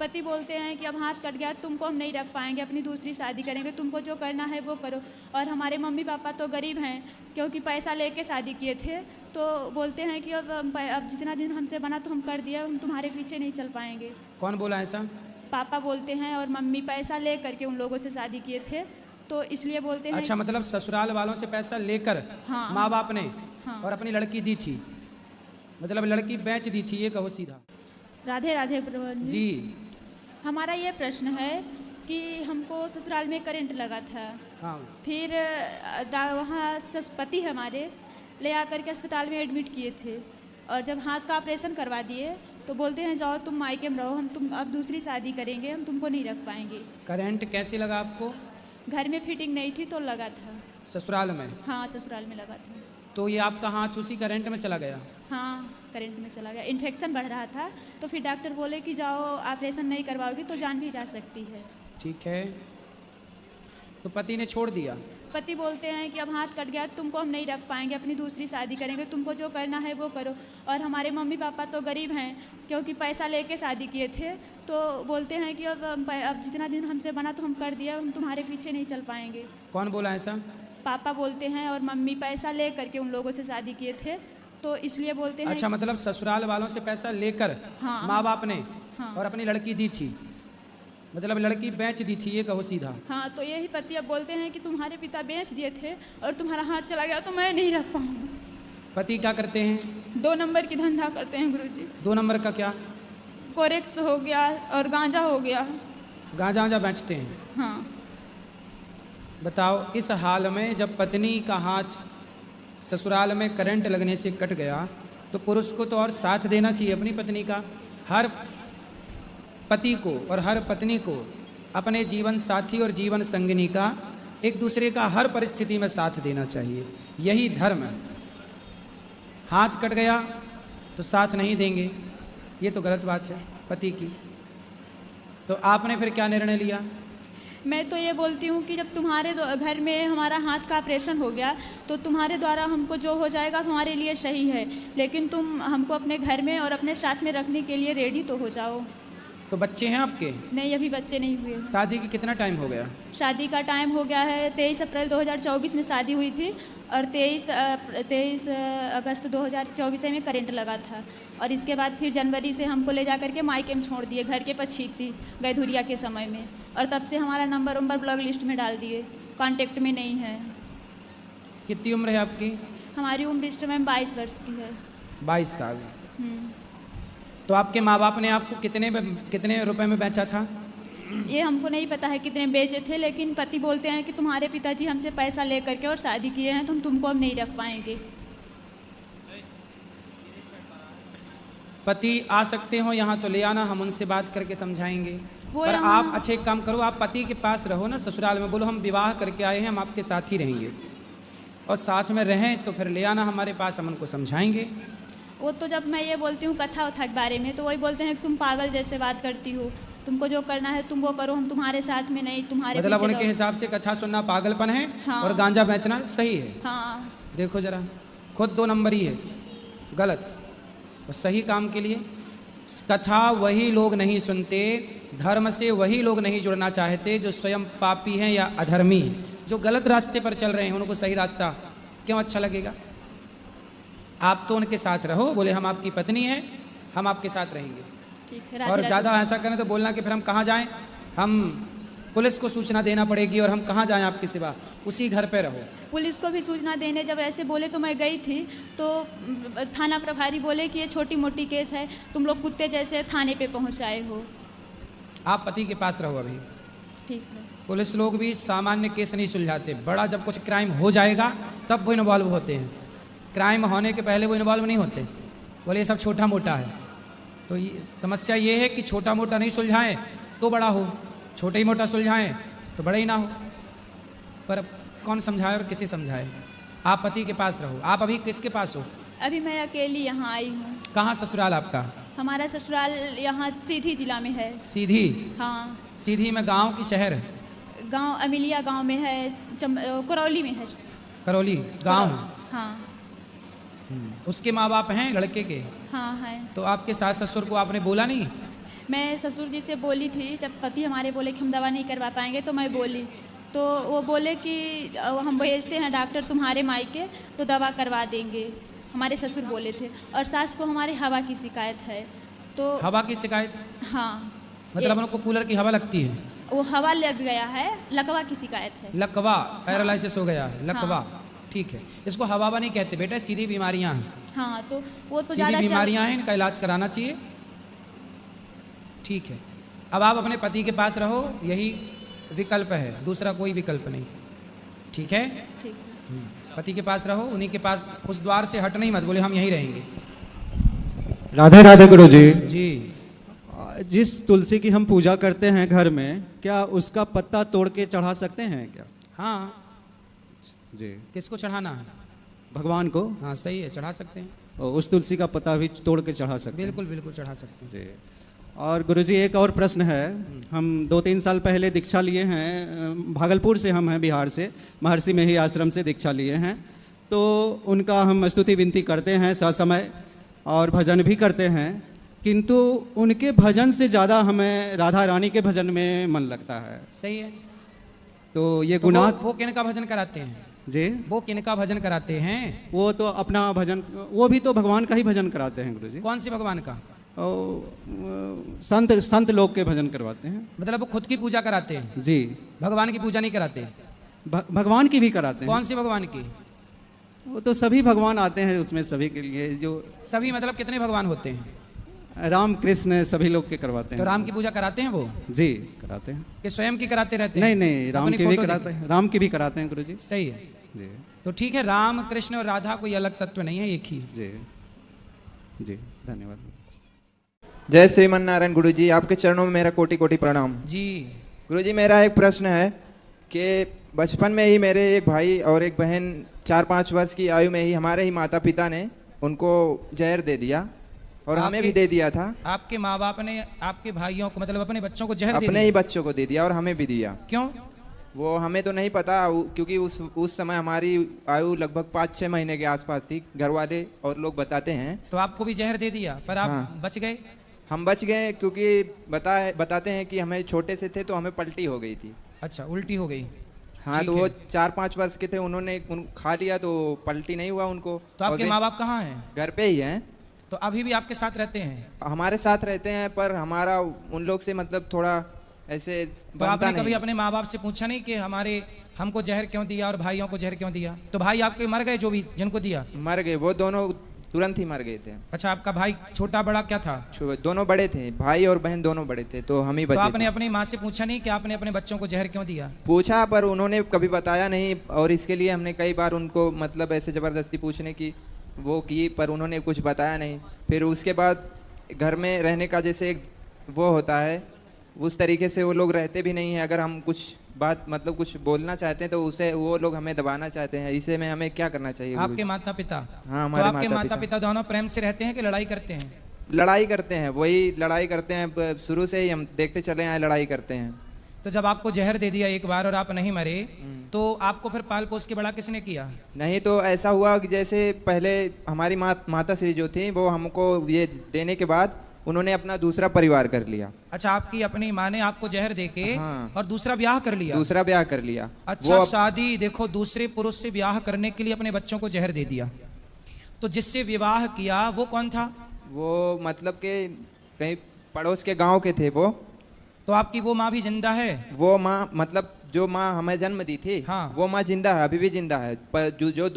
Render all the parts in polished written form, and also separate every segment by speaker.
Speaker 1: पति बोलते हैं कि अब हाथ कट गया, तुमको हम नहीं रख पाएंगे, अपनी दूसरी शादी करेंगे, तुमको जो करना है वो करो। और हमारे मम्मी पापा तो गरीब हैं, क्योंकि पैसा लेके शादी किए थे, तो बोलते हैं कि अब जितना दिन हमसे बना तो हम कर दिया, हम तुम्हारे पीछे नहीं चल पाएंगे।
Speaker 2: कौन बोला ऐसा?
Speaker 1: पापा बोलते हैं, और मम्मी पैसा ले करके उन लोगों से शादी किए थे, तो इसलिए बोलते हैं।
Speaker 2: अच्छा, मतलब ससुराल वालों से पैसा लेकर
Speaker 1: हाँ,
Speaker 2: माँ बाप ने
Speaker 1: हाँ।
Speaker 2: और अपनी लड़की दी थी, मतलब लड़की बेच दी थी, ये कहो सीधा।
Speaker 1: राधे राधे प्रभु
Speaker 2: जी।
Speaker 1: हमारा ये प्रश्न है कि हमको ससुराल में करंट लगा था।
Speaker 2: हाँ।
Speaker 1: फिर वहाँ पति हमारे ले आकर के अस्पताल में एडमिट किए थे, और जब हाथ का ऑपरेशन करवा दिए तो बोलते हैं जाओ तुम मायके में रहो, हम तुम अब दूसरी शादी करेंगे, हम तुमको नहीं रख पाएंगे।
Speaker 2: करंट कैसे लगा आपको?
Speaker 1: घर में फिटिंग नहीं थी तो लगा था।
Speaker 2: ससुराल में?
Speaker 1: हाँ, ससुराल में लगा था।
Speaker 2: तो ये आपका हाथ उसी करंट में चला गया?
Speaker 1: हाँ, करंट में चला गया, इन्फेक्शन बढ़ रहा था, तो फिर डॉक्टर बोले कि जाओ ऑपरेशन नहीं करवाओगी तो जान भी जा सकती है।
Speaker 2: ठीक है, तो पति ने छोड़ दिया?
Speaker 1: पति बोलते हैं कि अब हाथ कट गया, तुमको हम नहीं रख पाएंगे, अपनी दूसरी शादी करेंगे, तुमको जो करना है वो करो। और हमारे मम्मी पापा तो गरीब हैं, क्योंकि पैसा लेके शादी किए थे, तो बोलते हैं कि अब जितना दिन हमसे बना तो हम कर दिया, हम तुम्हारे पीछे नहीं चल पाएंगे।
Speaker 2: कौन बोला ऐसा?
Speaker 1: पापा बोलते हैं, और मम्मी पैसा ले करके उन लोगों से शादी किए थे, तो इसलिए बोलते हैं।
Speaker 2: अच्छा, मतलब ससुराल वालों से पैसा लेकर
Speaker 1: हाँ,
Speaker 2: माँ बाप ने
Speaker 1: हाँ,
Speaker 2: और अपनी लड़की दी थी, मतलब लड़की बेच दी थी, ये कहो सीधा।
Speaker 1: हाँ, तो यही पति अब बोलते हैं कि तुम्हारे पिता बेच दिए थे और तुम्हारा हाथ चला गया तो मैं नहीं रख पाऊंगा।
Speaker 2: पति क्या करते हैं?
Speaker 1: 2 नंबर की धंधा करते हैं गुरुजी।
Speaker 2: 2 नंबर का क्या?
Speaker 1: कोरेक्स हो गया और गांजा हो गया।
Speaker 2: गांजा वांजा बेचते हैं?
Speaker 1: हाँ।
Speaker 2: बताओ, इस हाल में जब पत्नी का हाथ ससुराल में करंट लगने से कट गया, तो पुरुष को तो और साथ देना चाहिए अपनी पत्नी का। हर पति को और हर पत्नी को अपने जीवन साथी और जीवन संगिनी का एक दूसरे का हर परिस्थिति में साथ देना चाहिए, यही धर्म है। हाथ कट गया तो साथ नहीं देंगे, ये तो गलत बात है पति की। तो आपने फिर क्या निर्णय लिया?
Speaker 1: मैं तो ये बोलती हूँ कि जब तुम्हारे घर में हमारा हाथ का ऑपरेशन हो गया, तो तुम्हारे द्वारा हमको जो हो जाएगा तुम्हारे लिए सही है, लेकिन तुम हमको अपने घर में और अपने साथ में रखने के लिए रेडी तो हो जाओ।
Speaker 2: तो बच्चे हैं आपके?
Speaker 1: नहीं, अभी बच्चे नहीं हुए।
Speaker 2: शादी की कितना टाइम हो गया?
Speaker 1: शादी का टाइम हो गया है, 23 अप्रैल 2024 में शादी हुई थी, और 23 अगस्त 2024 में करंट लगा था, और इसके बाद फिर जनवरी से हमको ले जा करके मायके में छोड़ दिए, घर के पछीत थी गैधुरिया के समय में, और तब से हमारा नंबर ब्लॉक लिस्ट में डाल दिए, कांटेक्ट में नहीं है।
Speaker 2: कितनी उम्र है आपकी?
Speaker 1: हमारी उम्र इस समय 22 वर्ष की है।
Speaker 2: 22 साल। तो आपके माँ बाप ने आपको कितने रुपए में बेचा था?
Speaker 1: ये हमको नहीं पता है कितने बेचे थे, लेकिन पति बोलते हैं कि तुम्हारे पिताजी हमसे पैसा ले करके और शादी किए हैं, तुमको हम नहीं रख पाएंगे।
Speaker 2: पति आ सकते हो यहाँ तो ले आना, हम उनसे बात करके समझाएंगे। पर आप अच्छे काम करो, आप पति के पास रहो ना ससुराल में, बोलो हम विवाह करके आए हैं, हम आपके साथ ही रहेंगे, और साथ में रहें तो फिर ले आना हमारे पास, हम उनको समझाएंगे।
Speaker 1: वो तो जब मैं ये बोलती हूँ कथा उथा के बारे में, तो वही बोलते हैं कि तुम पागल जैसे बात करती हो, तुमको जो करना है तुम वो करो, हम तुम्हारे साथ में नहीं, तुम्हारे
Speaker 2: मतलब उनके हिसाब से कथा सुनना पागलपन है। हाँ। और गांजा बेचना सही है।
Speaker 1: हाँ।
Speaker 2: देखो जरा, खुद 2 नंबर ही है, गलत। और सही काम के लिए कथा वही लोग नहीं सुनते, धर्म से वही लोग नहीं जुड़ना चाहते जो स्वयं पापी हैं या अधर्मी हैं। जो गलत रास्ते पर चल रहे हैं उनको सही रास्ता क्यों अच्छा लगेगा? आप तो उनके साथ रहो, बोले हम आपकी पत्नी हैं, हम आपके साथ रहेंगे।
Speaker 1: ठीक है।
Speaker 2: और ज़्यादा ऐसा करें तो बोलना कि फिर हम कहाँ जाएं, हम पुलिस को सूचना देना पड़ेगी, और हम कहाँ जाएं आपके सिवा, उसी घर पे रहो।
Speaker 1: पुलिस को भी सूचना देने जब ऐसे बोले तो मैं गई थी, तो थाना प्रभारी बोले कि ये छोटी मोटी केस है, तुम लोग कुत्ते जैसे थाने पे पहुँचाए हो।
Speaker 2: आप पति के पास रहो अभी।
Speaker 1: ठीक है।
Speaker 2: पुलिस लोग भी सामान्य केस नहीं सुलझाते, बड़ा जब कुछ क्राइम हो जाएगा तब वो इन्वॉल्व होते हैं, क्राइम होने के पहले वो इन्वॉल्व नहीं होते, बोले ये सब छोटा मोटा है। तो ये समस्या ये है कि छोटा मोटा नहीं सुलझाएं तो बड़ा हो, छोटे ही मोटा सुलझाएं तो बड़ा ही ना हो। पर कौन समझाए और किसे समझाए? आप पति के पास रहो। आप अभी किसके पास हो?
Speaker 1: अभी मैं अकेली यहाँ आई हूँ।
Speaker 2: कहाँ ससुराल आपका?
Speaker 1: हमारा ससुराल यहाँ सीधी जिला में है।
Speaker 2: सीधी?
Speaker 1: हाँ।
Speaker 2: सीधी में गांव की शहर?
Speaker 1: गांव अमिलिया गांव में है, करौली में है।
Speaker 2: करौली गांव है?
Speaker 1: हाँ।
Speaker 2: उसके माँ बाप हैं लड़के के?
Speaker 1: हाँ हैं।
Speaker 2: तो आपके सास ससुर को आपने बोला नहीं?
Speaker 1: मैं ससुर जी से बोली थी, जब पति हमारे बोले कि हम दवा नहीं करवा पाएंगे तो मैं बोली, तो वो बोले कि हम भेजते हैं डॉक्टर तुम्हारे मायके तो दवा करवा देंगे, हमारे ससुर बोले थे। और सास को हमारे हवा की शिकायत है, तो
Speaker 2: हवा की शिकायत?
Speaker 1: हाँ,
Speaker 2: मतलब उनको कूलर की हवा लगती है?
Speaker 1: वो हवा लग गया है, लकवा की शिकायत है।
Speaker 2: लकवा, पैरालिसिस हो गया है, लकवा।
Speaker 1: हाँ।
Speaker 2: ठीक है, इसको हवा नहीं कहते बेटा, सीधी बीमारियां हैं।
Speaker 1: हाँ, तो वो तो
Speaker 2: सीधी
Speaker 1: ज़्यादा
Speaker 2: बीमारियां हैं, इनका इलाज कराना चाहिए। ठीक है, अब आप अपने पति के पास रहो, यही विकल्प है, दूसरा कोई विकल्प नहीं। ठीक है,
Speaker 1: ठीक है।
Speaker 2: पति के पास रहो, उन्हीं के पास, उस द्वार से हट नहीं मत, बोले हम यहीं रहेंगे।
Speaker 3: राधे राधे गुरु जी।
Speaker 2: जी,
Speaker 3: जिस तुलसी की हम पूजा करते हैं घर में, क्या उसका पत्ता तोड़ के चढ़ा सकते हैं क्या?
Speaker 2: हाँ
Speaker 3: जी।
Speaker 2: किसको चढ़ाना है?
Speaker 3: भगवान को?
Speaker 2: हाँ सही है, चढ़ा सकते हैं,
Speaker 3: और उस तुलसी का पत्ता भी तोड़ के चढ़ा सकते हैं?
Speaker 2: बिल्कुल बिल्कुल चढ़ा सकते हैं।
Speaker 3: जी। और गुरुजी एक और प्रश्न है, हम 2-3 साल पहले दीक्षा लिए हैं, भागलपुर से हम हैं, बिहार से, महर्षि में ही आश्रम से दीक्षा लिए हैं। तो उनका हम स्तुति विनती करते हैं ससमय और भजन भी करते हैं, किंतु उनके भजन से ज़्यादा हमें राधा रानी के भजन में मन लगता है।
Speaker 2: सही है,
Speaker 3: तो ये
Speaker 2: तो
Speaker 3: गुनाह
Speaker 2: वो किनका भजन कराते हैं
Speaker 3: जी?
Speaker 2: वो किनका भजन कराते हैं?
Speaker 3: वो तो अपना भजन, वो भी तो भगवान का ही भजन कराते हैं गुरुजी।
Speaker 2: कौन सी भगवान का?
Speaker 3: संत लोग के भजन करवाते हैं।
Speaker 2: मतलब वो खुद की पूजा कराते हैं
Speaker 3: जी।
Speaker 2: भगवान की पूजा नहीं कराते?
Speaker 3: भगवान की भी कराते हैं।
Speaker 2: कौन सी भगवान की?
Speaker 3: वो तो सभी भगवान आते हैं उसमें, सभी के लिए जो
Speaker 2: सभी मतलब कितने भगवान होते हैं?
Speaker 3: राम कृष्ण सभी लोग के करवाते हैं।
Speaker 2: तो राम की पूजा कराते हैं वो?
Speaker 3: जी कराते हैं।
Speaker 2: कि स्वयं की कराते रहते हैं?
Speaker 3: नहीं, राम की भी कराते हैं, राम की भी कराते हैं गुरुजी।
Speaker 2: सही है
Speaker 3: जी।
Speaker 2: तो ठीक है, राम कृष्ण और राधा कोई अलग तत्व नहीं है, एक ही है।
Speaker 3: जी जी, धन्यवाद।
Speaker 4: जय श्रीमन नारायण गुरुजी, आपके चरणों में मेरा कोटि कोटि प्रणाम।
Speaker 2: जी
Speaker 4: गुरुजी, मेरा एक प्रश्न है कि बचपन में ही मेरे एक भाई और एक बहन 4-5 वर्ष की आयु में ही हमारे ही माता पिता ने उनको जहर दे दिया और हमें भी दे दिया था।
Speaker 2: आपके माँ बाप ने आपके भाइयों को, मतलब अपने बच्चों को जहर दे दिया?
Speaker 4: अपने ही बच्चों को दे दिया और हमें भी दिया।
Speaker 2: क्यों?
Speaker 4: वो हमें तो नहीं पता, क्योंकि उस समय हमारी आयु लगभग 5-6 महीने के आसपास थी। घर वाले और लोग बताते हैं।
Speaker 2: तो आपको भी जहर दे दिया, पर आप
Speaker 4: हाँ।
Speaker 2: बच गए?
Speaker 4: हम बच गए, क्योंकि बताते हैं कि हमें छोटे से थे तो हमें पलटी हो गई थी।
Speaker 2: अच्छा, उल्टी हो गई?
Speaker 4: हाँ, तो वो 4-5 वर्ष के थे, उन्होंने खा लिया तो पलटी नहीं हुआ उनको।
Speaker 2: तो आपके माँ बाप कहाँ हैं?
Speaker 4: घर पे ही हैं।
Speaker 2: तो अभी भी आपके साथ रहते हैं?
Speaker 4: हमारे साथ रहते हैं, पर हमारा उन लोग से मतलब थोड़ा ऐसे
Speaker 2: तो
Speaker 4: बनता
Speaker 2: आपने
Speaker 4: नहीं।
Speaker 2: कभी अपने माँ बाप से पूछा नहीं कि हमको जहर क्यों दिया और भाइयों को जहर क्यों दिया? तो भाई आपके मर गए, जो भी जिनको दिया?
Speaker 4: मर गए, वो दोनों तुरंत ही मर गए थे।
Speaker 2: अच्छा, आपका भाई छोटा बड़ा क्या था?
Speaker 4: दोनों बड़े थे, भाई और बहन दोनों बड़े थे, तो हम ही बचे
Speaker 2: तो आपने
Speaker 4: थे।
Speaker 2: अपनी माँ से पूछा नहीं कि आपने अपने बच्चों को जहर क्यों दिया?
Speaker 4: पूछा, पर उन्होंने कभी बताया नहीं, और इसके लिए हमने कई बार उनको मतलब ऐसे जबरदस्ती पूछने की वो की, पर उन्होंने कुछ बताया नहीं। फिर उसके बाद घर में रहने का जैसे एक वो होता है, उस तरीके से वो लोग रहते भी नहीं है। अगर हम कुछ बात मतलब कुछ बोलना चाहते हैं तो उसे वो लोग हमें दबाना चाहते हैं। इसे में हमें क्या करना चाहिए?
Speaker 2: आपके माता पिता?
Speaker 4: हाँ,
Speaker 2: तो
Speaker 4: हमारे
Speaker 2: आपके माता पिता दोनों प्रेम से रहते हैं कि लड़ाई करते हैं?
Speaker 4: लड़ाई करते हैं, वही लड़ाई करते हैं, शुरू से ही हम देखते चले आए, लड़ाई करते हैं।
Speaker 2: तो जब आपको जहर दे दिया एक बार और आप नहीं मरे, तो आपको फिर पाल पोस के बड़ा किसने किया?
Speaker 4: नहीं, तो ऐसा हुआ कि जैसे पहले हमारी माता श्री जो थी, वो हमको ये देने के बाद उन्होंने अपना दूसरा परिवार कर लिया।
Speaker 2: अच्छा, आपकी अपनी माँ ने आपको जहर देके
Speaker 4: हाँ।
Speaker 2: और दूसरा ब्याह कर लिया?
Speaker 4: दूसरा ब्याह कर लिया।
Speaker 2: अच्छा, शादी देखो, दूसरे पुरुष से ब्याह करने के लिए अपने बच्चों को जहर दे दिया। तो जिससे विवाह किया वो कौन था?
Speaker 4: वो मतलब के कहीं पड़ोस के गांव के थे वो।
Speaker 2: तो आपकी वो माँ भी जिंदा है?
Speaker 4: वो माँ मतलब जो माँ हमें जन्म दी थी,
Speaker 2: हाँ।
Speaker 4: वो माँ जिंदा है, अभी भी जिंदा है। पर जो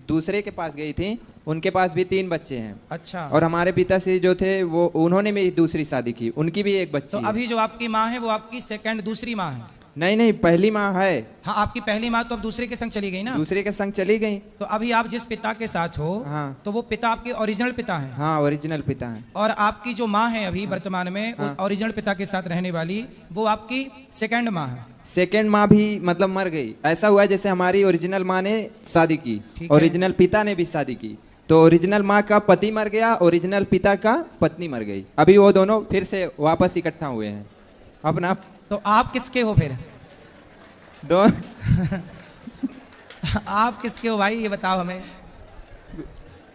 Speaker 4: दूसरे के पास गई थी, उनके पास भी 3 बच्चे हैं।
Speaker 2: अच्छा।
Speaker 4: और हमारे पिताश्री जो थे, वो उन्होंने भी दूसरी शादी की, उनकी भी एक बच्ची
Speaker 2: तो
Speaker 4: है।
Speaker 2: अभी जो आपकी माँ है वो आपकी दूसरी माँ है?
Speaker 4: नहीं, पहली माँ है।
Speaker 2: हाँ, आपकी पहली माँ तो अब दूसरे के संग चली गई ना?
Speaker 4: दूसरे के संग चली गई।
Speaker 2: तो अभी आप जिस पिता के साथ हो,
Speaker 4: हाँ।
Speaker 2: तो वो पिता आपके ओरिजिनल पिता हैं?
Speaker 4: हाँ, ओरिजिनल पिता है।
Speaker 2: और आपकी जो माँ है अभी वर्तमान में,
Speaker 4: हाँ।
Speaker 2: ओरिजिनल पिता के साथ रहने वाली, वो आपकी सेकंड माँ है?
Speaker 4: सेकंड माँ भी मतलब मर गई। ऐसा हुआ जैसे हमारी ओरिजिनल माँ ने शादी की, ओरिजिनल पिता ने भी शादी की, तो ओरिजिनल माँ का पति मर गया, ओरिजिनल पिता का पत्नी मर गई। अभी वो दोनों फिर से वापस इकट्ठा हुए हैं अपना।
Speaker 2: तो आप किसके हो फिर? आप किसके हो भाई, ये बताओ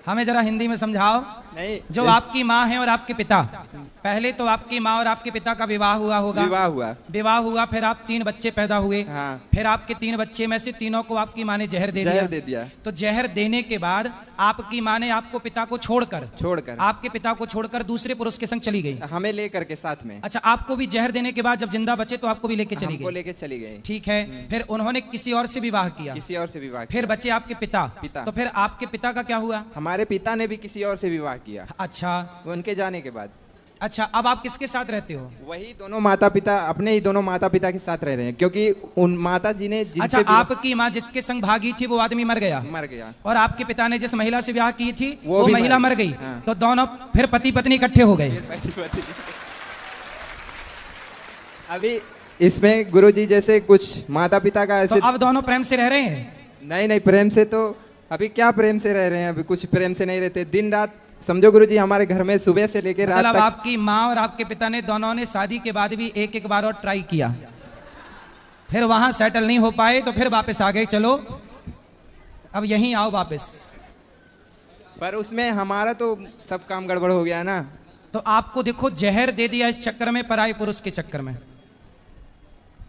Speaker 2: हमें जरा हिंदी में समझाओ।
Speaker 4: नहीं,
Speaker 2: जो आपकी माँ है और आपके पिता, पहले तो आपकी माँ और आपके पिता का विवाह हुआ होगा। विवाह हुआ, फिर आप 3 बच्चे पैदा हुए।
Speaker 4: हाँ।
Speaker 2: फिर आपके 3 बच्चे में से तीनों को आपकी माँ ने जहर दे दिया। तो जहर देने के बाद आपकी माँ ने आपको पिता को छोड़कर आपके पिता को छोड़कर दूसरे पुरुष के संग चली गई,
Speaker 4: हमें लेकर के साथ में।
Speaker 2: अच्छा, आपको भी जहर देने के बाद जब जिंदा बचे तो आपको भी लेके चली गई। ठीक है। फिर उन्होंने किसी और से विवाह किया। फिर बचे आपके पिता। तो फिर आपके पिता का क्या हुआ?
Speaker 4: हमारे पिता ने भी किसी और से विवाह किया।
Speaker 2: अच्छा,
Speaker 4: उनके जाने के बाद।
Speaker 2: अच्छा, अब आप किसके साथ रहते हो?
Speaker 4: वही दोनों माता पिता, अपने ही दोनों माता पिता के साथ रह रहे हैं, क्योंकि उन माता जी ने
Speaker 2: अच्छा, आपकी माँ जिसके संग भागी थी वो आदमी मर गया और आपके पिता ने जिस महिला से ब्याह की थी वो महिला मर गई। हाँ। तो दोनों फिर पति पत्नी इकट्ठे हो गए।
Speaker 4: अभी इसमें गुरुजी जैसे कुछ माता पिता का ऐसे,
Speaker 2: तो अब दोनों प्रेम से रह रहे हैं?
Speaker 4: नहीं, प्रेम से तो अभी क्या प्रेम से रह रहे हैं, अभी कुछ प्रेम से नहीं रहते। दिन रात समझो गुरुजी, हमारे घर में सुबह से लेकर रात तक।
Speaker 2: आपकी माँ और आपके पिता ने दोनों ने शादी के बाद भी एक बार और ट्राई किया, फिर वहां सेटल नहीं हो पाए तो फिर वापस आ गए, चलो अब यहीं आओ वापस।
Speaker 4: पर उसमें हमारा तो सब काम गड़बड़ हो गया ना।
Speaker 2: तो आपको देखो जहर दे दिया इस चक्कर में, पराये पुरुष के चक्कर में।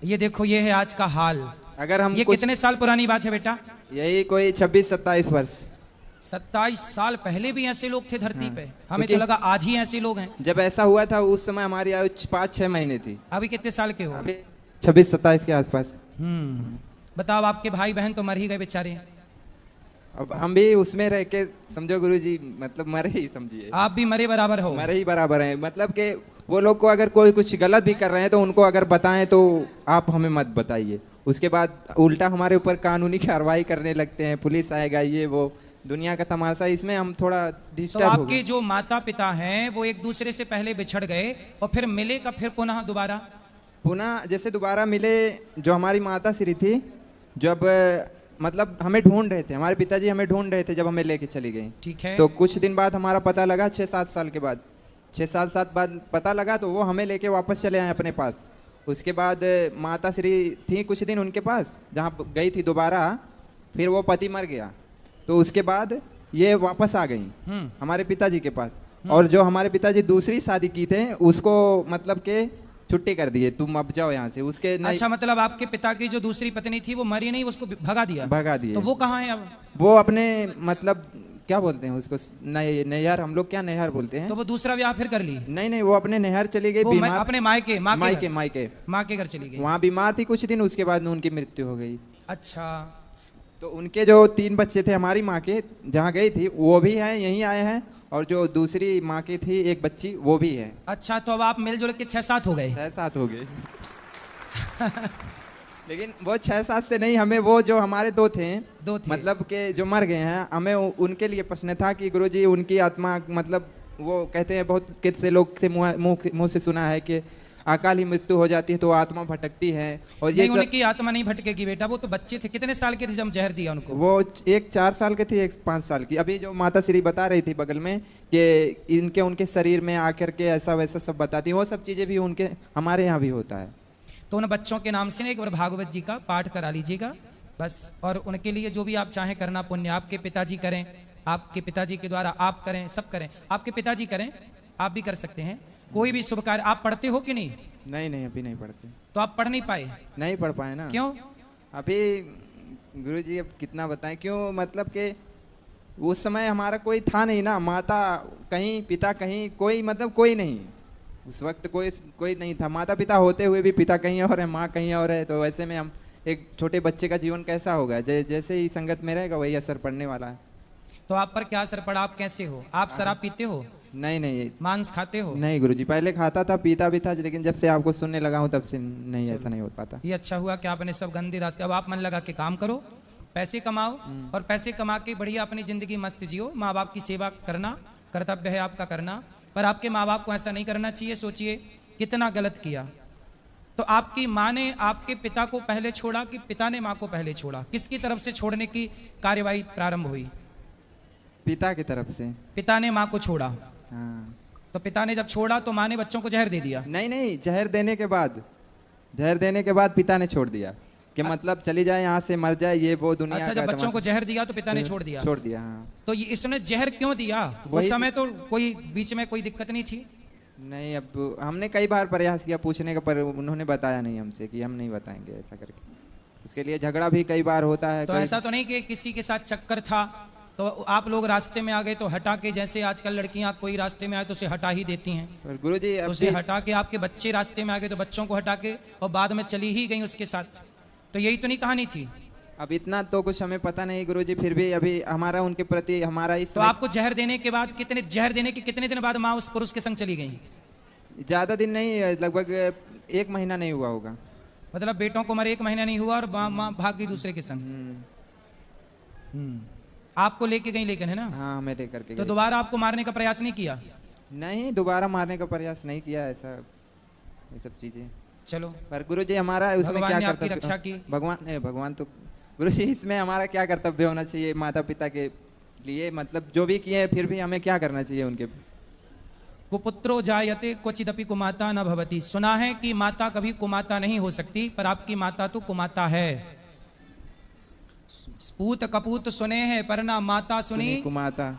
Speaker 2: ये देखो, ये है आज का हाल।
Speaker 4: अगर हम
Speaker 2: ये कितने साल पुरानी बात है बेटा?
Speaker 4: यही कोई 26-27 वर्ष।
Speaker 2: 27 साल पहले भी ऐसे लोग थे धरती पे? हमें तो लगा आज ही ऐसे लोग हैं।
Speaker 4: जब ऐसा हुआ था उस समय हमारी आयु 5-6 महीने थी।
Speaker 2: अभी कितने साल के हो?
Speaker 4: 26-27 के आसपास।
Speaker 2: बताओ, आपके भाई बहन तो मर ही गए बेचारे।
Speaker 4: अब हम भी उसमें रह के समझो गुरुजी, मतलब मरे ही समझिए।
Speaker 2: आप भी मरे बराबर हो?
Speaker 4: मरे ही बराबर हैं। मतलब कि वो लोग को अगर कोई कुछ गलत भी कर रहे हैं तो उनको अगर बताएं तो आप हमें मत बताइए। उसके बाद उल्टा हमारे ऊपर कानूनी कार्रवाई करने लगते हैं, पुलिस आएगा, ये वो दुनिया का तमाशा। इसमें हम थोड़ा डिस्टर्ब हो गए।
Speaker 2: तो आपके जो माता पिता हैं वो एक दूसरे से पहले बिछड़ गए और फिर मिले का फिर पुनः
Speaker 4: जैसे दोबारा मिले। जो हमारी माता श्री थी, जब मतलब हमें ढूंढ रहे थे, हमारे पिताजी हमें ढूंढ रहे थे जब हमें लेके चली गई।
Speaker 2: ठीक है।
Speaker 4: तो कुछ दिन बाद हमारा पता लगा, 6-7 साल के बाद, 6-7 साल बाद पता लगा, तो वो हमें लेके वापस चले आए अपने पास। उसके बाद माता श्री थी कुछ दिन उनके पास, जहाँ गई थी दोबारा, फिर वो पति मर गया। तो उसके बाद ये वापस आ गई हमारे पिताजी के पास। और जो हमारे पिताजी दूसरी शादी की थे उसको मतलब के छुट्टी कर दिए, तुम अब जाओ यहाँ से। उसके
Speaker 2: अच्छा, मतलब आपके पिता की जो दूसरी पत्नी थी वो मरी नहीं, उसको भगा दिए। तो वो कहाँ है अब?
Speaker 4: वो अपने मतलब क्या बोलते हैं उसको, नैहर, हम लोग क्या नैहर बोलते हैं।
Speaker 2: तो वो दूसरा ब्याह फिर कर ली?
Speaker 4: नहीं, वो अपने नैहर चली गई,
Speaker 2: अपने माँ के घर चली गई।
Speaker 4: वहाँ बीमार थी कुछ दिन, उसके बाद उनकी मृत्यु हो गई।
Speaker 2: अच्छा,
Speaker 4: तो उनके जो 3 बच्चे थे हमारी माँ के, जहाँ गई थी, वो भी हैं, यहीं आए हैं। और जो दूसरी माँ की थी एक बच्ची, वो भी है।
Speaker 2: अच्छा, तो अब आप मिलजुल के 6-7 हो गए?
Speaker 4: 6-7 हो गए। लेकिन वो 6-7 से नहीं, हमें वो जो हमारे दो थे मतलब के जो मर गए हैं, हमें उनके लिए प्रश्न था कि गुरुजी उनकी आत्मा, मतलब वो कहते हैं बहुत कितने लोग से मुंह से सुना है कि अकाल ही मृत्यु हो जाती है तो आत्मा भटकती है। और ये
Speaker 2: उनकी आत्मा नहीं भटकेगी बेटा, वो तो बच्चे थे। कितने साल के थे जब जहर दिया उनको?
Speaker 4: वो एक 4 साल के थे, एक 5 साल की। अभी जो माता श्री बता रही थी बगल में कि उनके शरीर में आकर के ऐसा वैसा सब बताती है, वो सब चीजें भी उनके हमारे यहाँ भी होता है।
Speaker 2: तो उन बच्चों के नाम से एक बार भागवत जी का पाठ करा लीजिएगा बस। और उनके लिए जो भी आप चाहें करना पुण्य, आपके पिताजी करें, आपके पिताजी के द्वारा आप करें, सब करें। आपके पिताजी करें, आप भी कर सकते हैं। कोई भी शुभ कार्य। आप पढ़ते हो कि नहीं?
Speaker 4: नहीं, अभी नहीं पढ़ते।
Speaker 2: तो आप पढ़ नहीं पाए? नहीं
Speaker 4: पढ़ पाए ना।
Speaker 2: क्यों?
Speaker 4: अभी गुरुजी अब कितना बताएं क्यों, मतलब कि उस समय हमारा कोई था नहीं ना, माता कहीं, पिता कहीं, कोई मतलब कोई नहीं उस वक्त, कोई नहीं था। माता पिता होते हुए भी पिता कहीं और है, माँ कहीं और है। तो वैसे में हम एक छोटे बच्चे का जीवन कैसा होगा, जैसे ही संगत में रहेगा वही असर पड़ने वाला है।
Speaker 2: तो आप पर क्या असर पड़ा? आप कैसे हो? आप शराब पीते हो?
Speaker 4: नहीं।
Speaker 2: मांस खाते हो?
Speaker 4: नहीं गुरुजी, पहले खाता था, पीता भी था, लेकिन जब से आपको सुनने लगा हूँ तब से नहीं, ऐसा नहीं हो पाता।
Speaker 2: ये अच्छा हुआ कि आपने सब गंदे रास्ते, अब आप मन लगा के काम करो, पैसे कमाओ और पैसे कमा के बढ़िया अपनी जिंदगी मस्त जियो। माँ बाप की सेवा करना कर्तव्य है आपका करना, पर आपके माँ बाप को ऐसा नहीं करना चाहिए। सोचिए कितना गलत किया। तो आपकी माँ ने आपके पिता को पहले छोड़ा कि पिता ने माँ को पहले छोड़ा? किसकी तरफ से छोड़ने की कार्यवाही प्रारंभ हुई?
Speaker 4: पिता की तरफ से।
Speaker 2: पिता ने माँ को छोड़ा।
Speaker 4: हाँ।
Speaker 2: तो पिता ने जब छोड़ा तो माँ ने बच्चों को जहर दे दिया?
Speaker 4: नहीं, जहर देने के बाद पिता ने छोड़ दिया कि मतलब चली जाए यहाँ से, मर जाए, ये वो दुनिया।
Speaker 2: अच्छा, जब बच्चों को जहर दिया तो पिता ने छोड़ दिया?
Speaker 4: हाँ।
Speaker 2: तो ये इसने जहर क्यों दिया? उस समय तो कोई बीच में कोई दिक्कत नहीं थी?
Speaker 4: नहीं, अब हमने कई बार प्रयास किया पूछने का, पर उन्होंने बताया नहीं हमसे कि हम नहीं बताएंगे ऐसा करके। उसके लिए झगड़ा भी कई बार होता है।
Speaker 2: तो ऐसा तो नहीं कि किसी के साथ चक्कर था तो आप लोग रास्ते में आ गए तो हटा के, जैसे आजकल लड़कियां कोई रास्ते में आए तो उसे हटा ही देती हैं,
Speaker 4: पर गुरुजी
Speaker 2: तो उसे हटा के, आपके बच्चे रास्ते में आ गए तो बच्चों को हटा के और बाद में चली ही गई उसके साथ, तो यही तो नहीं कहानी थी।
Speaker 4: अब इतना तो कुछ हमें पता नहीं गुरुजी, फिर भी अभी हमारा उनके प्रति हमारा इस
Speaker 2: तो आपको जहर देने के बाद जहर देने के कितने दिन बाद माँ उस पुरुष के संग चली गई?
Speaker 4: ज्यादा दिन नहीं, लगभग 1 महीना नहीं हुआ होगा।
Speaker 2: मतलब बेटों को मरे 1 महीना नहीं हुआ और माँ भाग गई दूसरे के संग। आपको लेके गई लेकिन, है ना?
Speaker 4: हाँ, हमें लेकर के
Speaker 2: तो
Speaker 4: गई।
Speaker 2: दोबारा आपको मारने का प्रयास नहीं किया?
Speaker 4: नहीं, दोबारा मारने का प्रयास नहीं किया ऐसा, ये सब चीजें।
Speaker 2: चलो,
Speaker 4: पर गुरुजी हमारा उसमें
Speaker 2: भगवान
Speaker 4: क्या
Speaker 2: ने आपकी
Speaker 4: कर्तव्य,
Speaker 2: रक्षा की।
Speaker 4: भगवान तो गुरुजी इसमें हमारा क्या कर्तव्य होना चाहिए माता पिता के लिए, मतलब जो भी किए फिर भी हमें क्या करना चाहिए उनके?
Speaker 2: कुपुत्रो जायते क्वचिदपि कुमाता न भवति। सुना है कि माता कभी कुमाता नहीं हो सकती, पर आपकी माता तो कुमाता है। पूत कपूत सुने हैं पर ना माता सुनी,
Speaker 4: कुमाता।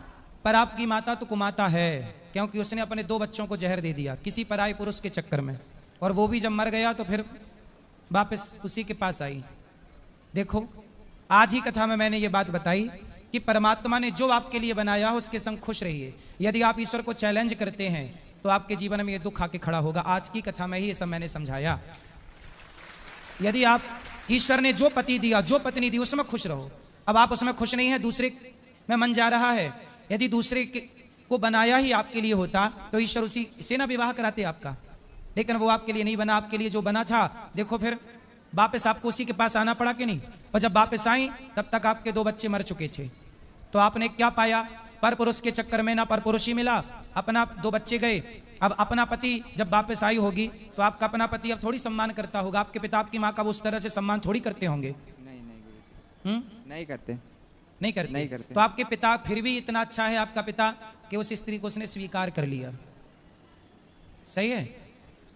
Speaker 2: पर आपकी माता तो कुमाता है, क्योंकि उसने अपने 2 बच्चों को जहर दे दिया किसी पराये पुरुष के चक्कर में, और वो भी जब मर गया तो फिर वापस उसी के पास आई। देखो, आज ही कथा में मैंने ये बात बताई कि परमात्मा ने जो आपके लिए बनाया हो उसके संग खुश रहिए। यदि आप ईश्वर को चैलेंज करते हैं तो आपके जीवन में ये दुख आके खड़ा होगा। आज की कथा में ही ये सब मैंने समझाया। यदि आप ईश्वर ने जो पति दिया, जो पत्नी दी, उसमें खुश रहो। अब आप उसमें खुश नहीं है, दूसरे में मन जा रहा है। यदि दूसरे को बनाया ही आपके लिए होता तो ईश्वर उसी से ना विवाह कराते आपका, लेकिन वो आपके लिए नहीं बना। आपके लिए जो बना था, देखो फिर वापस आपको उसी के पास आना पड़ा कि नहीं? और जब वापस आई तब तक आपके 2 बच्चे मर चुके थे। तो आपने क्या पाया? पर पुरुष के चक्कर में ना पर पुरुष ही मिला, अपना 2 बच्चे गए। अब अपना पति जब वापस आई होगी तो आपका अपना पति अब थोड़ी सम्मान करता होगा, आपके पिता आपकी माँ का वो उस तरह से सम्मान थोड़ी करते होंगे।
Speaker 4: नहीं गुरुजी, नहीं करते। नहीं करते।
Speaker 2: तो आपके पिता फिर भी इतना अच्छा है आपका पिता कि उस स्त्री को उसने स्वीकार कर लिया। सही है?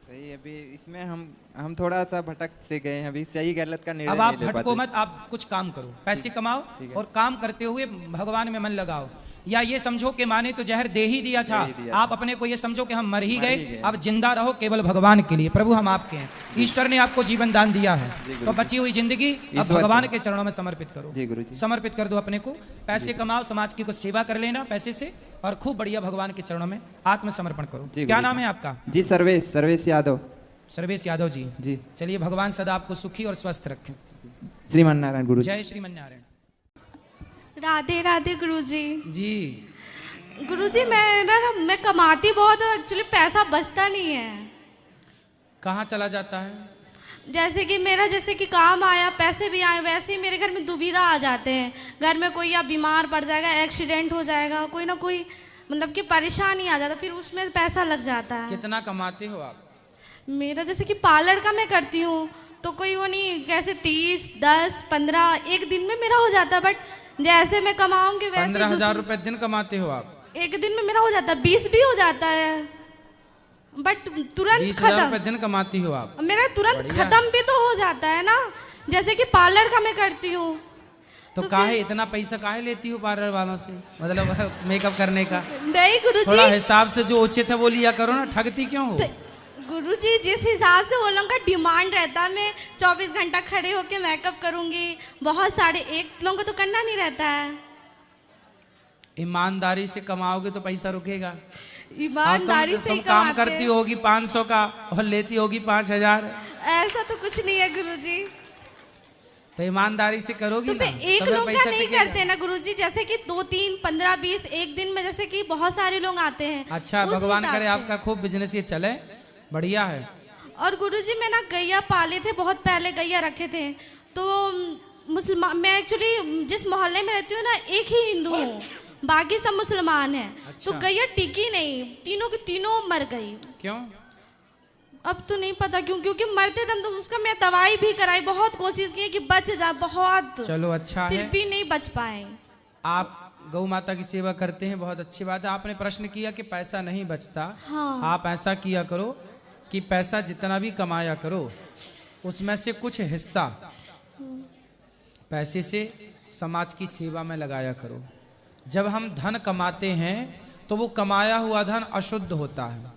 Speaker 4: सही। अभी इसमें हम थोड़ा सा भटक से गए हैं, अभी सही गलत का निर्णय
Speaker 2: अब आप
Speaker 4: नहीं ले
Speaker 2: भटको
Speaker 4: पाते।
Speaker 2: मत, आप कुछ काम करो, पैसे कमाओ और काम करते हुए भगवान में मन लगाओ। या ये समझो कि माने तो जहर दे ही दिया था, आप अपने को ये समझो कि हम मर ही गए, अब जिंदा रहो केवल भगवान के लिए। प्रभु हम आपके हैं, ईश्वर ने आपको जीवन दान दिया है, तो बची हुई जिंदगी अब भगवान के चरणों में समर्पित करो।
Speaker 4: जी गुरुजी।
Speaker 2: समर्पित कर दो अपने को। पैसे कमाओ, समाज की कुछ सेवा कर लेना पैसे से, और खूब बढ़िया भगवान के चरणों में आत्मसमर्पण करो। क्या नाम है आपका?
Speaker 4: जी सर्वेश यादव।
Speaker 2: सर्वेश यादव जी।
Speaker 4: जी।
Speaker 2: चलिए, भगवान सदा आपको सुखी और स्वस्थ रखें।
Speaker 4: श्रीमान नारायण गुरु।
Speaker 2: जय श्रीमन नारायण।
Speaker 5: राधे राधे गुरुजी।
Speaker 2: जी।
Speaker 5: गुरुजी मैं कमाती बहुत हूँ, एक्चुअली पैसा बचता नहीं है।
Speaker 2: कहाँ चला जाता है?
Speaker 5: जैसे कि मेरा काम आया, पैसे भी आए, वैसे ही मेरे घर में दुविधा आ जाते हैं। घर में कोई या बीमार पड़ जाएगा, एक्सीडेंट हो जाएगा, कोई ना कोई मतलब कि परेशानी आ जाता, फिर उसमें पैसा लग जाता है।
Speaker 2: कितना कमाते हो आप?
Speaker 5: मेरा जैसे कि पार्लर का मैं करती हूँ तो कोई वो नहीं, कैसे 30, 10, 15 एक दिन में मेरा हो जाता है, बट जैसे मैं कमाऊंगी वैसे
Speaker 2: 15,000 रुपए दिन कमाते हो आप?
Speaker 5: एक दिन में मेरा हो जाता है, 20 भी हो जाता है, बट तुरंत
Speaker 2: 20,000 रुपए
Speaker 5: खत्म।
Speaker 2: दिन कमाती हो आप?
Speaker 5: मेरा तुरंत खत्म भी तो हो जाता है ना, जैसे कि पार्लर का मैं करती हूँ।
Speaker 2: तो काहे इतना पैसा काहे लेती हो पार्लर वालों से, मतलब मेकअप करने का?
Speaker 5: नहीं
Speaker 2: थोड़ा
Speaker 5: गुरुजी,
Speaker 2: हिसाब से जो उचित है वो लिया करो ना, ठगती क्यों हो?
Speaker 5: गुरुजी जिस हिसाब से वो लोगों का डिमांड रहता है, मैं 24 घंटा खड़े होके मेकअप करूंगी, बहुत सारे, एक लोगों को तो करना नहीं रहता है।
Speaker 2: ईमानदारी से कमाओगे तो पैसा रुकेगा।
Speaker 5: ईमानदारी से
Speaker 2: तुम
Speaker 5: ही
Speaker 2: काम
Speaker 5: कमाते
Speaker 2: करती
Speaker 5: हैं।
Speaker 2: होगी 500 का और लेती होगी 5,000,
Speaker 5: ऐसा तो कुछ नहीं है गुरुजी।
Speaker 2: तो ईमानदारी से करोगी
Speaker 5: तो
Speaker 2: ना,
Speaker 5: एक
Speaker 2: तभी
Speaker 5: लोग
Speaker 2: पैसा
Speaker 5: का नहीं
Speaker 2: टिकेगा।
Speaker 5: करते ना गुरुजी, जैसे कि 2, 3, 15, 20 एक दिन में, जैसे कि बहुत सारे लोग आते हैं।
Speaker 2: अच्छा,
Speaker 5: उस
Speaker 2: भगवान
Speaker 5: हिसाब
Speaker 2: करे
Speaker 5: से।
Speaker 2: आपका खूब बिजनेस ये चले, बढ़िया है।
Speaker 5: और गुरुजी मैं ना गैया पाले थे, बहुत पहले गैया रखे थे, तो मुसलमान, मैं एक्चुअली जिस मोहल्ले में रहती हूँ ना, एक ही हिंदू हूँ, बाकी सब मुसलमान हैं।
Speaker 2: अच्छा।
Speaker 5: तो गैया टिकी नहीं, तीनों की तीनों मर गई।
Speaker 2: क्यों?
Speaker 5: अब तो नहीं पता क्यों, क्योंकि मरते दम तो उसका मैं दवाई भी कराई, बहुत कोशिश की कि बच जाए, बहुत,
Speaker 2: चलो अच्छा
Speaker 5: फिर
Speaker 2: है,
Speaker 5: भी नहीं बच पाए।
Speaker 2: आप गौ माता की सेवा करते हैं, बहुत अच्छी बात है। आपने प्रश्न किया कि पैसा नहीं बचता।
Speaker 5: हाँ।
Speaker 2: आप ऐसा किया करो कि पैसा जितना भी कमाया करो उसमें से कुछ हिस्सा पैसे से समाज की सेवा में लगाया करो। जब हम धन कमाते हैं तो वो कमाया हुआ धन अशुद्ध होता है,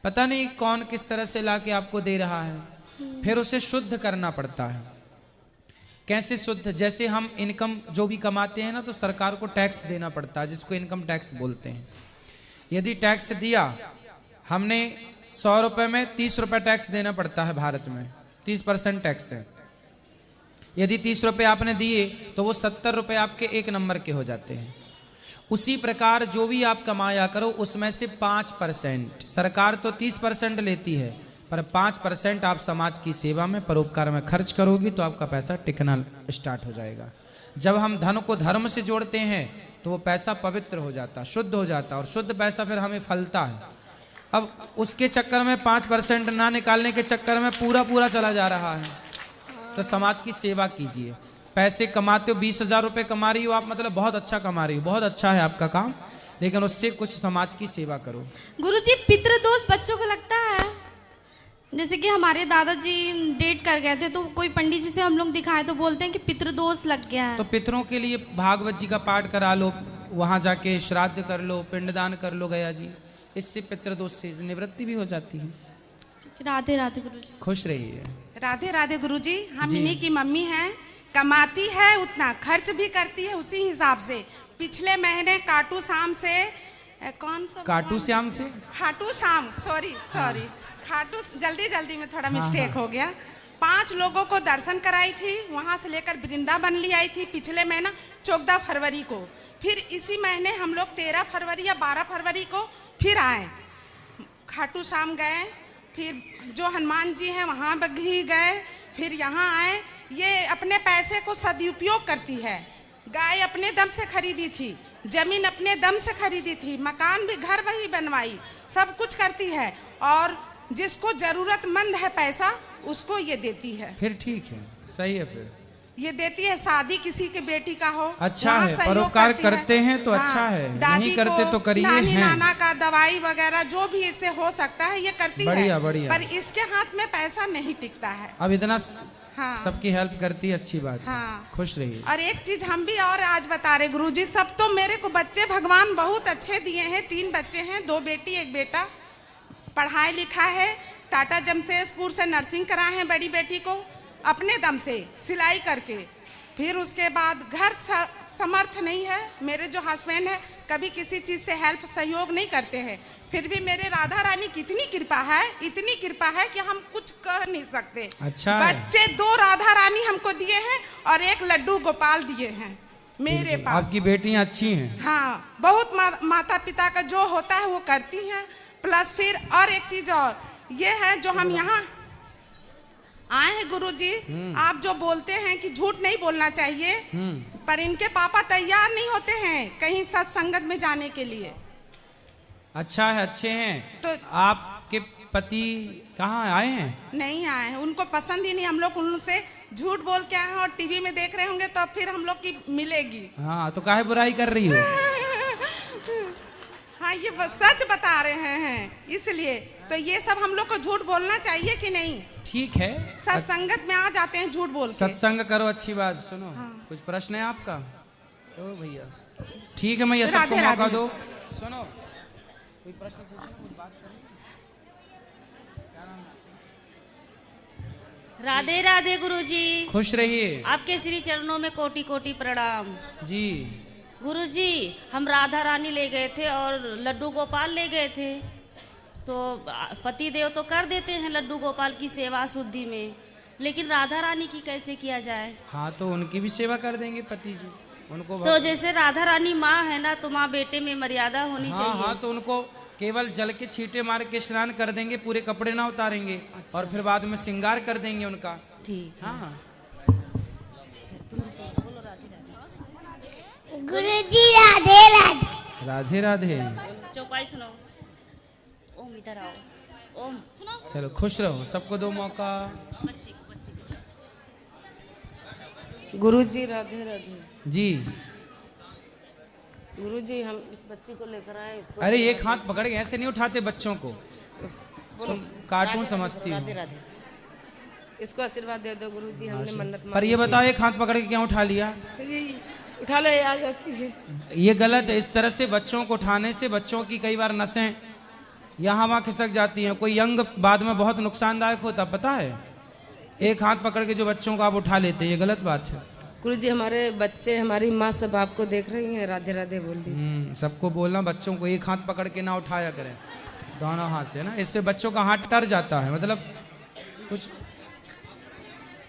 Speaker 2: पता नहीं कौन किस तरह से लाके आपको दे रहा है, फिर उसे शुद्ध करना पड़ता है। कैसे शुद्ध? जैसे हम इनकम जो भी कमाते हैं ना, तो सरकार को टैक्स देना पड़ता है, जिसको इनकम टैक्स बोलते हैं। यदि टैक्स दिया हमने 100 रुपए में 30 रुपए टैक्स देना पड़ता है भारत में, 30% टैक्स है। यदि 30 रुपए आपने दिए तो वो 70 रुपए आपके 1 नंबर के हो जाते हैं। उसी प्रकार जो भी आप कमाया करो उसमें से 5%, सरकार तो 30% लेती है, पर 5% आप समाज की सेवा में, परोपकार में खर्च करोगी तो आपका पैसा टिकना स्टार्ट हो जाएगा। जब हम धन को धर्म से जोड़ते हैं तो वो पैसा पवित्र हो जाता, शुद्ध हो जाता, और शुद्ध पैसा फिर हमें फलता है। अब उसके चक्कर में 5% ना निकालने के चक्कर में पूरा चला जा रहा है। तो समाज की सेवा कीजिए। पैसे कमाते हो, 20,000 रुपये कमा रही हो आप, मतलब बहुत अच्छा कमा रही हो, बहुत अच्छा है आपका काम, लेकिन उससे कुछ समाज की सेवा करो।
Speaker 5: गुरुजी, पितृदोष बच्चों को लगता है? जैसे कि हमारे दादाजी डेट कर गए थे, तो कोई पंडित जी से हम लोग दिखाए तो बोलते हैं कि पितृदोष लग गया है।
Speaker 2: तो पितरों के लिए भागवत जी का पाठ करा लो, वहाँ जाके श्राद्ध कर लो, पिंडदान कर लो गया जी, इससे पितृदोष से निवृत्ति भी हो जाती है।
Speaker 5: राधे राधे गुरुजी।
Speaker 2: खुश रहिए।
Speaker 6: राधे राधे गुरुजी। हम इन्हीं की मम्मी हैं, कमाती है उतना, खर्च भी करती है उसी हिसाब से। पिछले महीने काटू शाम से, कौन सा
Speaker 2: काटू श्याम से,
Speaker 6: खाटू शाम, सॉरी खाटू, जल्दी में थोड़ा मिस्टेक हो गया। 5 लोगों को दर्शन कराई थी, वहां से लेकर वृंदावन ले आई थी पिछले महीना 14 फरवरी को। फिर इसी महीने हम लोग 13 फरवरी या 12 फरवरी को फिर आए, खाटू शाम गए, फिर जो हनुमान जी हैं वहाँ भी गए, फिर यहाँ आए। ये अपने पैसे को सदुपयोग करती है। गाय अपने दम से खरीदी थी, जमीन अपने दम से खरीदी थी, मकान भी घर वही बनवाई, सब कुछ करती है, और जिसको जरूरतमंद है पैसा उसको ये देती है।
Speaker 2: फिर ठीक है, सही है, फिर
Speaker 6: ये देती है। शादी किसी के बेटी का हो,
Speaker 2: अच्छा है, परोपकार करते हैं तो अच्छा है, नहीं करते तो करिए।
Speaker 6: नानी नाना का दवाई वगैरह जो भी इससे हो सकता है ये करती
Speaker 2: बढ़िया,
Speaker 6: है,
Speaker 2: बढ़िया।
Speaker 6: पर इसके हाथ में पैसा नहीं टिकता है।
Speaker 2: अब इतना
Speaker 6: हाँ।
Speaker 2: सबकी हेल्प करती है, अच्छी बात है।
Speaker 6: हाँ।
Speaker 2: खुश रहिए।
Speaker 6: और एक चीज हम भी और आज बता रहे गुरुजी, सब तो मेरे को बच्चे भगवान बहुत अच्छे दिए हैं। 3 बच्चे हैं, 2 बेटी 1 बेटा, पढ़ाई लिखा है, टाटा जमशेदपुर से नर्सिंग कराए हैं बड़ी बेटी को अपने दम से सिलाई करके। फिर उसके बाद घर समर्थ नहीं है, मेरे जो हस्बैंड है कभी किसी चीज से हेल्प सहयोग नहीं करते हैं, फिर भी मेरे राधा रानी की इतनी कृपा है, इतनी कृपा है कि हम कुछ कह नहीं सकते।
Speaker 2: अच्छा,
Speaker 6: बच्चे 2 राधा रानी हमको दिए हैं और 1 लड्डू गोपाल दिए हैं मेरे पास।
Speaker 2: आपकी बेटियां अच्छी हैं।
Speaker 6: हाँ, बहुत माता पिता का जो होता है वो करती हैं। प्लस फिर और एक चीज और ये है, जो हम यहाँ आए हैं गुरुजी, आप जो बोलते हैं कि झूठ नहीं बोलना चाहिए, पर इनके पापा तैयार नहीं होते हैं कहीं सत्संगत में जाने के लिए।
Speaker 2: अच्छा है, अच्छे हैं।
Speaker 6: तो
Speaker 2: आपके पति कहाँ आए हैं?
Speaker 6: नहीं आए हैं, उनको पसंद ही नहीं। हम लोग उनसे झूठ बोल के आए हैं और टीवी में देख रहे होंगे तो फिर हम लोग की मिलेगी।
Speaker 2: हाँ, तो काहे बुराई कर रही हो?
Speaker 6: हाँ, ये सच बता रहे हैं, इसलिए तो ये सब हम लोग को झूठ बोलना चाहिए कि नहीं?
Speaker 2: ठीक है,
Speaker 6: सत्संगत में आ जाते हैं झूठ बोल के।
Speaker 2: सत्संग करो, अच्छी बात। सुनो, कुछ प्रश्न है आपका? ओ भैया, ठीक है, मैं ये सबको मौका दो। सुनो, कोई प्रश्न पूछो, कुछ बात करो।
Speaker 7: राधे राधे गुरुजी।
Speaker 2: खुश रहिए।
Speaker 7: आपके श्री चरणों में कोटि कोटि प्रणाम
Speaker 2: जी।
Speaker 7: गुरुजी, हम राधा रानी ले गए थे और लड्डू गोपाल ले गए थे, तो पति देव तो कर देते हैं लड्डू गोपाल की सेवा शुद्धि में, लेकिन राधा रानी की कैसे किया जाए?
Speaker 2: हाँ, तो उनकी भी सेवा कर देंगे पति जी, उनको
Speaker 7: तो जैसे राधा रानी माँ है ना, तो माँ बेटे में मर्यादा होनी चाहिए।
Speaker 2: हाँ, तो उनको केवल जल के छींटे मार के स्नान कर देंगे, पूरे कपड़े ना उतारेंगे। अच्छा। और फिर बाद में श्रृंगार कर देंगे उनका।
Speaker 7: ठीक है।
Speaker 2: हाँ,
Speaker 8: गुरुजी राधे राधे।
Speaker 2: राधे राधे।
Speaker 7: चौपाई सुनो। ओम इधर आओ। ओम सुनो।
Speaker 2: चलो, खुश रहो, सबको दो मौका।
Speaker 7: बच्ची को
Speaker 9: गुरुजी राधे राधे।
Speaker 2: जी।
Speaker 9: गुरुजी, हम इस बच्ची को लेकर आए, इसको।
Speaker 2: अरे एक हाथ पकड़ के ऐसे नहीं उठाते बच्चों को, तुम कार्टून समझती हो।
Speaker 9: राधे राधे। इसको आशीर्वाद दे दो गुरुजी, हमने मन्नत
Speaker 2: पर ये बताओ, एक हाथ पकड़ के क्यों उठा लिया?
Speaker 9: उठा ले, आ जाती है।
Speaker 2: ये गलत है। इस तरह से बच्चों को उठाने से बच्चों की कई बार नसें यहाँ वहाँ खिसक जाती हैं। कोई यंग बाद में बहुत नुकसानदायक होता, पता है? एक हाथ पकड़ के जो बच्चों को आप उठा लेते हैं, ये गलत बात है।
Speaker 9: गुरुजी हमारे बच्चे हमारी माँ सब आपको देख रही हैं, राधे राधे बोल दीजिए।
Speaker 2: सबको बोलना बच्चों को एक हाथ पकड़ के ना उठाया करें, दोनों हाथ से ना, इससे बच्चों का हाथ टर जाता है। मतलब कुछ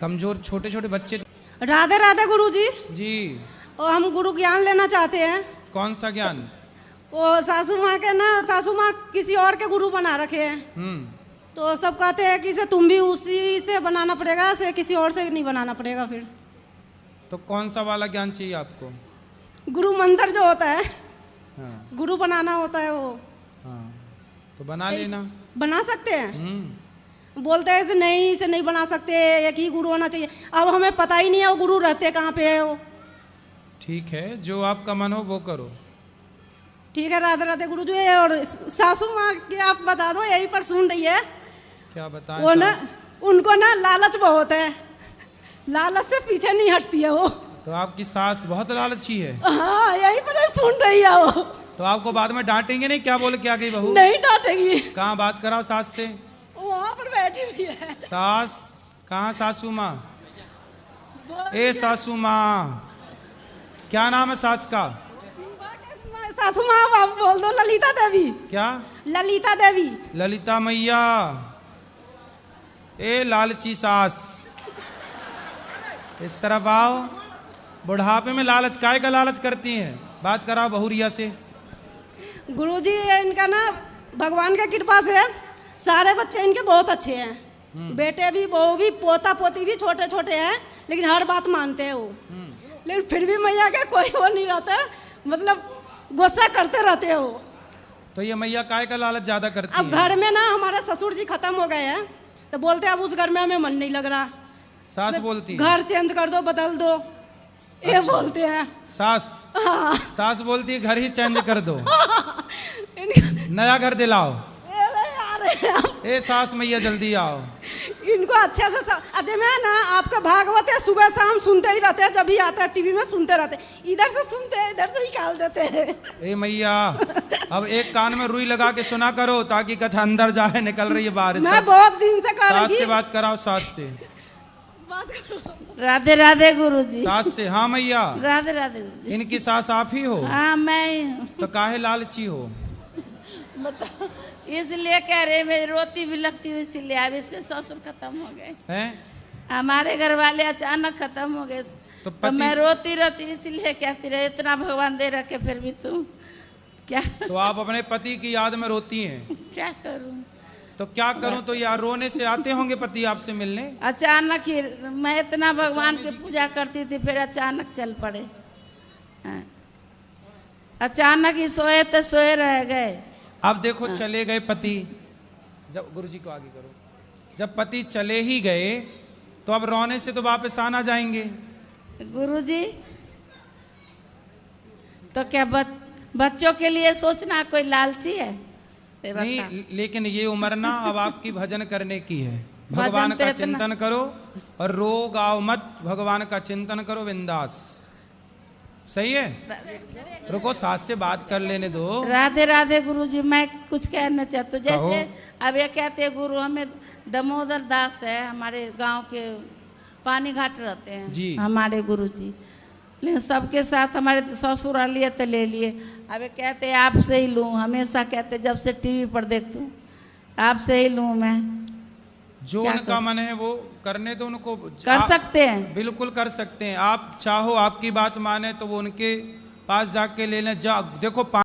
Speaker 2: कमजोर छोटे छोटे बच्चे।
Speaker 10: राधे राधे गुरुजी।
Speaker 2: जी।
Speaker 10: और हम गुरु ज्ञान लेना चाहते हैं।
Speaker 2: कौन सा ज्ञान?
Speaker 10: वो सासू माँ के ना, सासू माँ किसी और के गुरु बना रखे हैं। तो सब कहते हैं कि इसे तुम भी उसी से बनाना पड़ेगा, इसे किसी और से नहीं बनाना पड़ेगा। फिर
Speaker 2: तो कौन सा वाला ज्ञान चाहिए आपको?
Speaker 10: गुरु मंत्र जो होता है,
Speaker 2: हाँ।
Speaker 10: गुरु बनाना होता है वो।
Speaker 2: हाँ। तो बना लेना।
Speaker 10: बना सकते हैं। बोलते हैं इसे नहीं बना सकते, एक ही गुरु होना चाहिए। अब हमें पता ही नहीं है वो गुरु रहते कहाँ पे है वो।
Speaker 2: ठीक है, जो आपका मन हो वो करो।
Speaker 10: ठीक है, राधे राधे गुरु जी। और सासू माँ की आप बता दो, यही पर सुन रही है।
Speaker 2: क्या बताएं?
Speaker 10: वो ना, उनको ना लालच बहुत है, लालच से पीछे नहीं हटती है वो।
Speaker 2: तो आपकी सास बहुत लालची है?
Speaker 10: हाँ, यही पर सुन रही है वो।
Speaker 2: तो आपको बाद में डांटेंगे नहीं? क्या बोल के आ गई बहू?
Speaker 10: नहीं डांटेगी।
Speaker 2: कहाँ बात कराओ सास से?
Speaker 10: वहाँ पर बैठी हुई है
Speaker 2: सास। कहाँ सासू माँ? ए सासू माँ, क्या नाम है सास का?
Speaker 10: सासू माँ आप बोल दो, ललिता देवी।
Speaker 2: क्या?
Speaker 10: ललिता देवी।
Speaker 2: ललिता मैया। ए लालची सास, इस तरफ आओ। बुढ़ापे में लालच, काय का लालच करती हैं? बात कराओ बहुरिया से।
Speaker 10: गुरुजी इनका ना भगवान की कृपा से सारे बच्चे इनके बहुत अच्छे हैं। बेटे भी, बहू भी, पोता पोती भी छोटे छोटे हैं, लेकिन हर बात मानते हैं वो। लेकिन फिर भी मैया का कोई वो नहीं रहता, मतलब गुस्सा करते रहते हैं वो।
Speaker 2: तो ये मैया काय का लालच ज्यादा करती
Speaker 10: अब घर में ना हमारे ससुर जी खत्म हो गए हैं, तो बोलते हैं अब उस घर में हमें मन नहीं लग रहा।
Speaker 2: सास बोलती है
Speaker 10: घर चेंज कर दो, बदल दो, ये बोलते हैं
Speaker 2: सास।
Speaker 10: हाँ।
Speaker 2: सास बोलती है घर ही चेंज कर दो, नया घर दिलाओ। ए सास मैया जल्दी आओ।
Speaker 10: इनको अच्छे से अरे मैं ना आपका भागवत है, सुबह शाम सुनते ही रहते हैं, जब भी आता है टीवी में सुनते रहते हैं। इधर से सुनते हैं, इधर से निकाल देते हैं।
Speaker 2: ए मैया, अब एक कान में रुई लगा के सुना करो ताकि कथा अंदर जाए, निकल रही है बाहर।
Speaker 10: मैं बहुत दिन से कर रही
Speaker 2: सास से बात कराओ, सास से
Speaker 10: बात करो।
Speaker 11: राधे राधे गुरु जी।
Speaker 2: सास से। हाँ मैया।
Speaker 11: राधे राधे।
Speaker 2: इनकी सास आप ही हो?
Speaker 11: हाँ मैं।
Speaker 2: तो काहे लालची हो?
Speaker 11: बताओ, इसलिए कह रहे मेरी रोती भी लगती हुई, इसलिए अब इसके ससुर खत्म हो गए
Speaker 2: हैं।
Speaker 11: हमारे घर वाले अचानक खत्म हो गए, तो मैं रोती रहती, इसलिए कहती रहे इतना भगवान दे रखे फिर भी तुम क्या।
Speaker 2: तो आप अपने पति की याद में रोती हैं?
Speaker 11: क्या करूं?
Speaker 2: तो क्या करूं? तो यार रोने से आते होंगे पति आपसे मिलने?
Speaker 11: अचानक ही मैं इतना भगवान की पूजा करती थी, फिर अचानक चल पड़े। अचानक ही सोए तो सोए रह गए।
Speaker 2: अब देखो चले गए पति, जब गुरुजी को आगे करो, जब पति चले ही गए तो अब रोने से तो वापस आना जाएंगे।
Speaker 11: गुरुजी तो क्या बच्चों के लिए सोचना कोई लालची है?
Speaker 2: नहीं, लेकिन ये उम्र ना अब आपकी भजन करने की है। भगवान का चिंतन करो और रो गाओ मत, भगवान का चिंतन करो बिंदास। सही है? रुको सास से बात कर लेने दो।
Speaker 11: राधे राधे गुरुजी। मैं कुछ कहना चाहती हूँ, जैसे अब ये कहते हैं गुरु, हमें दामोदर दास है हमारे गांव के, पानी घाट रहते हैं जी हमारे गुरुजी, लेकिन सबके साथ हमारे ससुर लिए तो ले लिए। अब ये कहते हैं आपसे ही लूँ, हमेशा कहते जब से टीवी पर देखती हूँ आपसे ही लूँ मैं।
Speaker 2: जो उनका मन है वो करने तो उनको
Speaker 11: कर सकते हैं,
Speaker 2: बिल्कुल कर सकते हैं। आप चाहो, आपकी बात माने तो वो उनके पास जाके ले लें। देखो